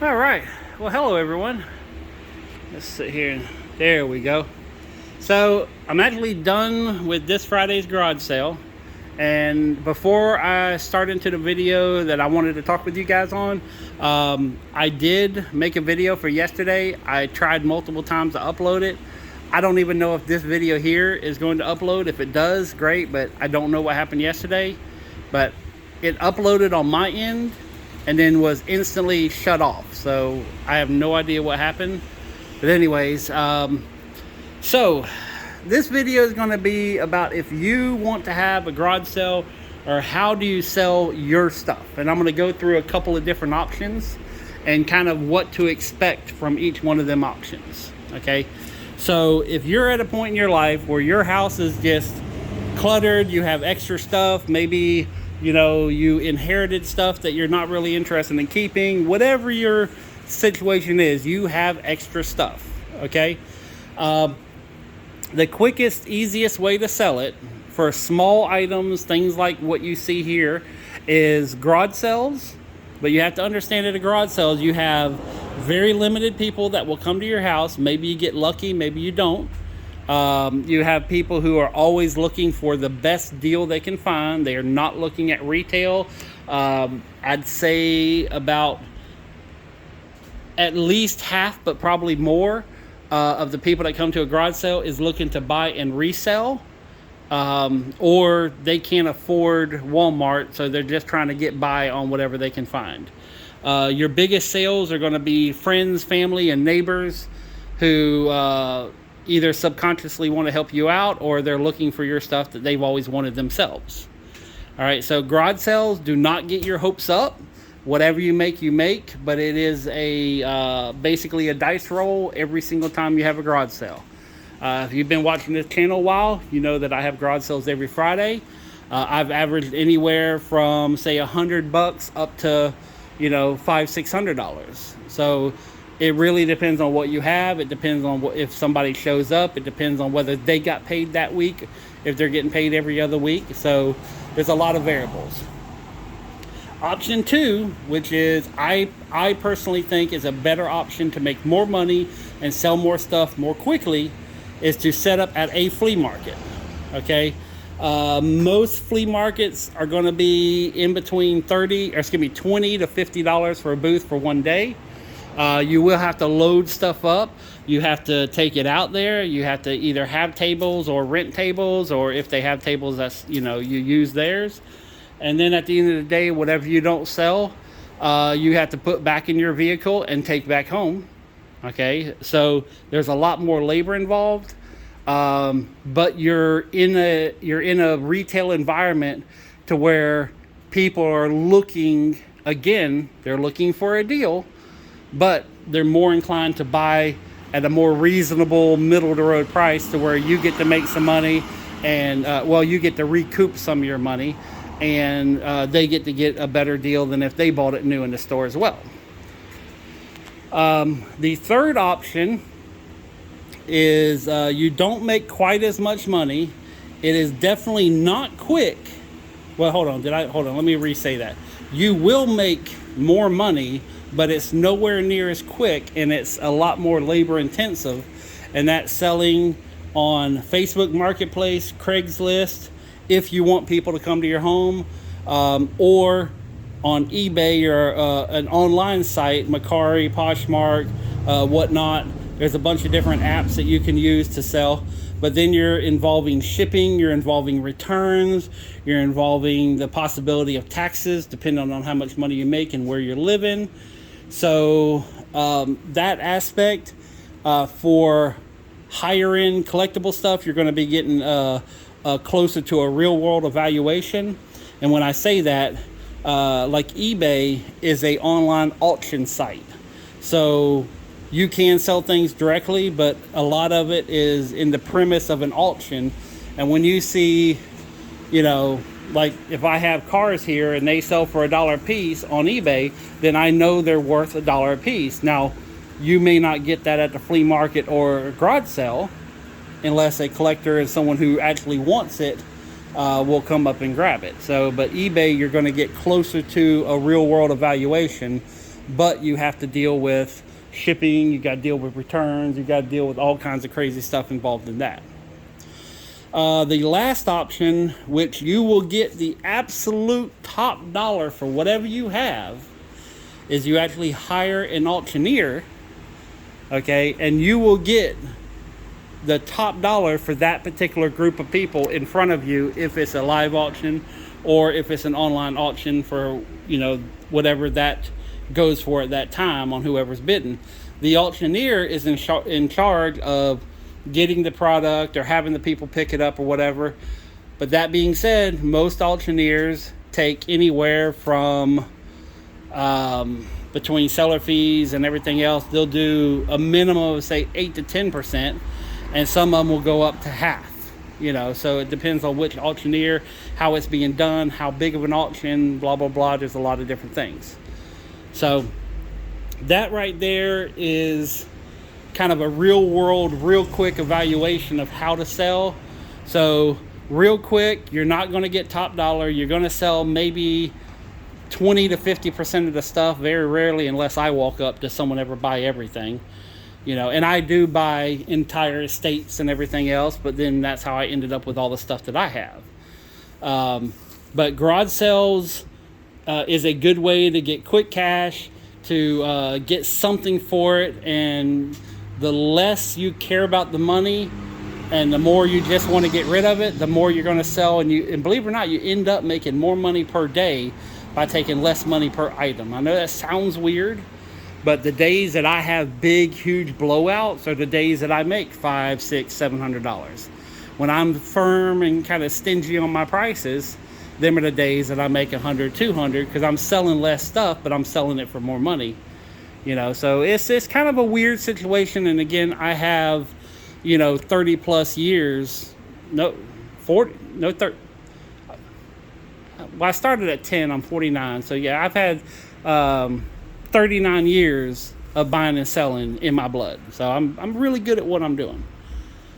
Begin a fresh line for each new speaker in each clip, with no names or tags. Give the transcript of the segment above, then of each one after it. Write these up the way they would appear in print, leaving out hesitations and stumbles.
All right. Well, hello everyone. Let's sit here and there we go. So I'm actually done with this Friday's garage sale. And before I start into the video that I wanted to talk with you guys on, I did make a video for yesterday. I tried multiple times to upload it. I don't even know if this video here is going to upload. If it does, great, but I don't know what happened yesterday. But it uploaded on my end and then was instantly shut off. So I have no idea what happened. But anyways, so this video is going to be about if you want to have a garage sale or how do you sell your stuff. And I'm going to go through a couple of different options and kind of what to expect from each one of them options. Okay. So if you're at a point in your life where your house is just cluttered, you have extra stuff, maybe you inherited stuff that you're not really interested in keeping, whatever your situation is, you have extra stuff. Okay. The quickest, easiest way to sell it for small items, things like what you see here, is garage sales. But you have to understand at a garage sales, you have very limited people that will come to your house. Maybe you get lucky, maybe you don't. You have people who are always looking for the best deal they can find. They are not looking at retail. I'd say about at least half, but probably more, of the people that come to a garage sale is looking to buy and resell, or they can't afford Walmart, so they're just trying to get by on whatever they can find. Your biggest sales are going to be friends, family, and neighbors who either subconsciously want to help you out or they're looking for your stuff that they've always wanted themselves. All right, so garage sales, do not get your hopes up. Whatever you make, but it is a basically a dice roll every single time you have a garage sale. If you've been watching this channel a while, you know that I have garage sales every Friday. I've averaged anywhere from say $100 up to $500-$600. So it really depends on what you have. It depends on if somebody shows up. It depends on whether they got paid that week, if they're getting paid every other week. So there's a lot of variables. Option 2, which is I personally think is a better option to make more money and sell more stuff more quickly, is to set up at a flea market. Okay, most flea markets are going to be in between $20 to $50 for a booth for one day. You will have to load stuff up. You have to take it out there. You have to either have tables or rent tables, or if they have tables, that's you use theirs. And then at the end of the day, whatever you don't sell, you have to put back in your vehicle and take back home. Okay, so there's a lot more labor involved, but you're in a retail environment to where people are looking, again, they're looking for a deal, but they're more inclined to buy at a more reasonable middle of the road price, to where you get to make some money and you get to recoup some of your money. And they get to get a better deal than if they bought it new in the store as well. The third option is you don't make quite as much money. It is definitely not quick. Well, hold on. Let me re-say that. You will make more money, but it's nowhere near as quick, and it's a lot more labor intensive. And that's selling on Facebook Marketplace, Craigslist, if you want people to come to your home, or on eBay or an online site, Mercari, Poshmark, whatnot. There's a bunch of different apps that you can use to sell, but then you're involving shipping, you're involving returns, you're involving the possibility of taxes, depending on how much money you make and where you're living. So that aspect for higher end collectible stuff, you're going to be getting closer to a real world evaluation. And when I say that, like eBay is a online auction site, so you can sell things directly, but a lot of it is in the premise of an auction. And when you see, like if I have cars here and they sell for $1 a piece on eBay, then I know they're worth $1 a piece. Now, you may not get that at the flea market or garage sale, unless a collector is someone who actually wants it, will come up and grab it. So, but eBay, you're going to get closer to a real world evaluation but you have to deal with shipping, you got to deal with returns, you got to deal with all kinds of crazy stuff involved in that. The last option, which you will get the absolute top dollar for whatever you have, is you actually hire an auctioneer, okay, and you will get the top dollar for that particular group of people in front of you if it's a live auction or if it's an online auction for, whatever that goes for at that time on whoever's bidding. The auctioneer is in charge of getting the product or having the people pick it up or whatever. But that being said, most auctioneers take anywhere from between seller fees and everything else, they'll do a minimum of say 8 to 10%, and some of them will go up to half. So it depends on which auctioneer, how it's being done, how big of an auction, blah blah blah. There's a lot of different things. So that right there is kind of a real world, real quick evaluation of how to sell. So real quick, you're not going to get top dollar. You're going to sell maybe 20 to 50% of the stuff, very rarely, unless I walk up to someone ever buy everything. And I do buy entire estates and everything else, but then that's how I ended up with all the stuff that I have. But garage sales is a good way to get quick cash, to get something for it, and the less you care about the money and the more you just want to get rid of it, the more you're going to sell. And believe it or not, you end up making more money per day by taking less money per item. I know that sounds weird, but the days that I have big, huge blowouts are the days that I make $500, $600, $700. When I'm firm and kind of stingy on my prices, them are the days that I make $100, $200, because I'm selling less stuff, but I'm selling it for more money. So it's kind of a weird situation. And again, I have, 30 plus years, 30. Well, I started at 10, I'm 49. So yeah, I've had 39 years of buying and selling in my blood. So I'm really good at what I'm doing.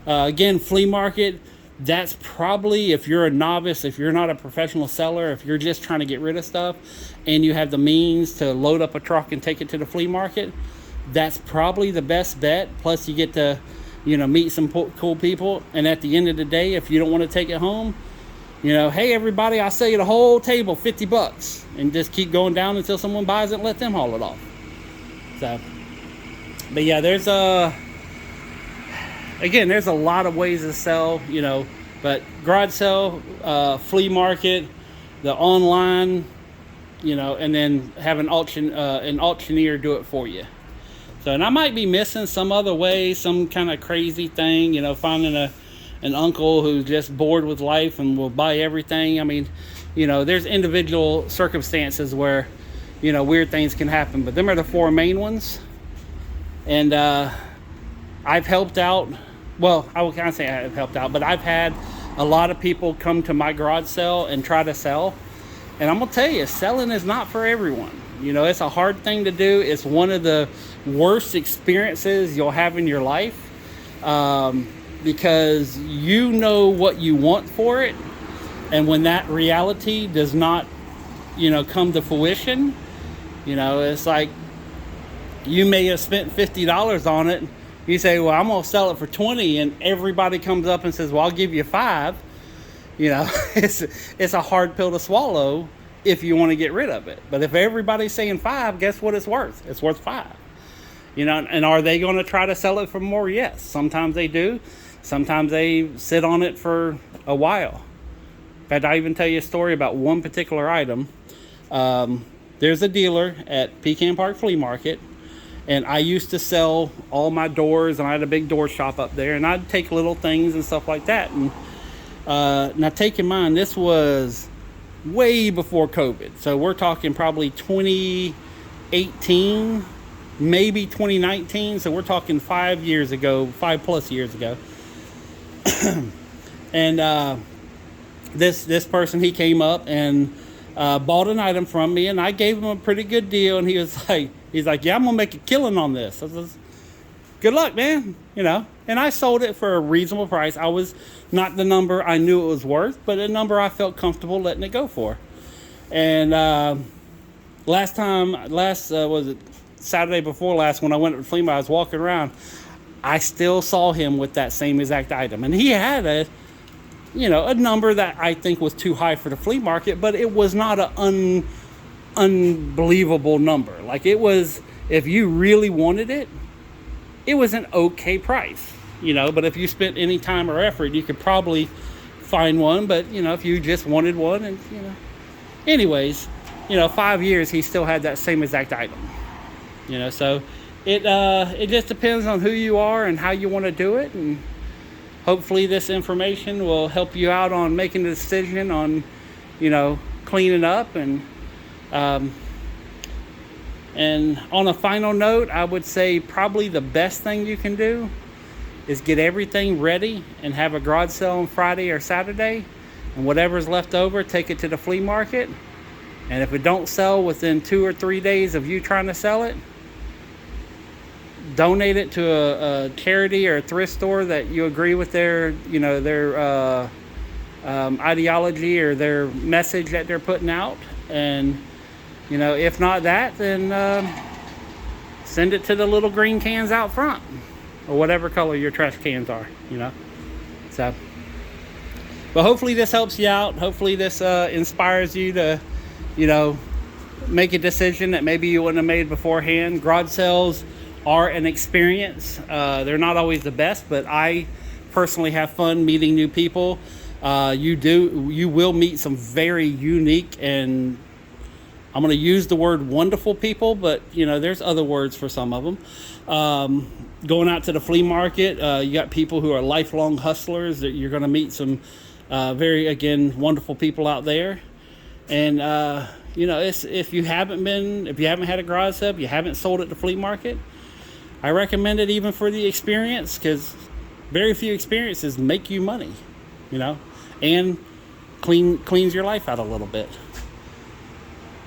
Again, flea market, that's probably, if you're a novice, if you're not a professional seller, if you're just trying to get rid of stuff and you have the means to load up a truck and take it to the flea market, that's probably the best bet. Plus you get to, meet some cool people. And at the end of the day, if you don't want to take it home, hey everybody, I'll sell you the whole table, $50, and just keep going down until someone buys it and let them haul it off. So, but yeah, there's a lot of ways to sell, but garage sale, flea market, the online, and then have an auctioneer do it for you. So, and I might be missing some other way, some kind of crazy thing, finding an uncle who's just bored with life and will buy everything. I mean, there's individual circumstances where, weird things can happen, but them are the four main ones. And I've helped out. Well, I can't say I've helped out, but I've had a lot of people come to my garage sale and try to sell. And I'm going to tell you, selling is not for everyone. It's a hard thing to do. It's one of the worst experiences you'll have in your life. Because you know what you want for it, and when that reality does not, come to fruition, it's like you may have spent $50 on it. You say, well, I'm gonna sell it for 20, and everybody comes up and says, well, I'll give you 5. It's a hard pill to swallow if you want to get rid of it. But if everybody's saying 5, guess what it's worth? It's worth 5. And are they going to try to sell it for more? Yes, sometimes they do. Sometimes they sit on it for a while. In fact, I even tell you a story about one particular item. There's a dealer at Pecan Park Flea Market, and I used to sell all my doors, and I had a big door shop up there, and I'd take little things and stuff like that. And now take in mind, this was way before COVID. So we're talking probably 2018, maybe 2019. So we're talking 5 years ago, 5+ years ago. And this person, he came up and bought an item from me, and I gave him a pretty good deal. And he's like, yeah, I'm gonna make a killing on this. I says, good luck, man. And I sold it for a reasonable price. I was not the number I knew it was worth, but a number I felt comfortable letting it go for. And last was it Saturday before last, when I went to the flea market, I was walking around, I still saw him with that same exact item, and he had a number that I think was too high for the flea market, but it was not an unbelievable number. Like, it was, if you really wanted it, it was an okay price, but if you spent any time or effort, you could probably find one. But if you just wanted one, and anyways, 5 years, he still had that same exact item. So it just depends on who you are and how you want to do it, and hopefully this information will help you out on making a decision on cleaning up. And on a final note, I would say probably the best thing you can do is get everything ready and have a garage sale on Friday or Saturday, and whatever's left over, take it to the flea market. And if it don't sell within 2 or 3 days of you trying to sell it, donate it to a charity or a thrift store that you agree with their ideology or their message that they're putting out. And if not that, then send it to the little green cans out front, or whatever color your trash cans are. So, but hopefully this helps you out. Hopefully this inspires you to make a decision that maybe you wouldn't have made beforehand. Garage sales are an experience. They're not always the best, but I personally have fun meeting new people. You will meet some very unique, and I'm going to use the word wonderful people, but there's other words for some of them. Going out to the flea market, you got people who are lifelong hustlers. That you're going to meet some very, again, wonderful people out there. And if you haven't had a garage sale, if you haven't sold at the flea market, I recommend it even for the experience, because very few experiences make you money, and cleans your life out a little bit.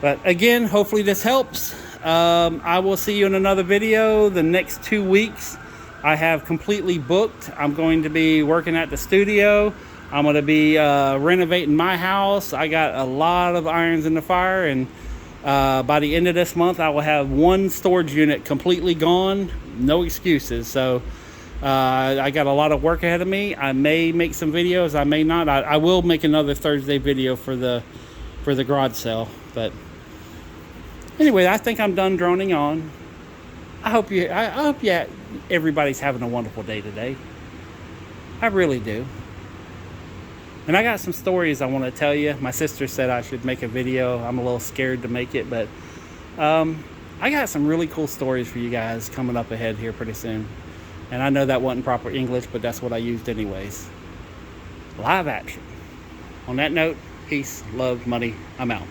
But again, hopefully this helps. I will see you in another video. The next 2 weeks I have completely booked. I'm going to be working at the studio. I'm going to be renovating my house. I got a lot of irons in the fire, and by the end of this month, I will have one storage unit completely gone. No excuses. So I got a lot of work ahead of me. I may make some videos. I may not. I will make another Thursday video for the garage sale. But anyway, I think I'm done droning on. I hope everybody's having a wonderful day today. I really do. And I got some stories I want to tell you. My sister said I should make a video. I'm a little scared to make it, but I got some really cool stories for you guys coming up ahead here pretty soon. And I know that wasn't proper English, but that's what I used anyways. Live action. On that note, peace, love, money. I'm out.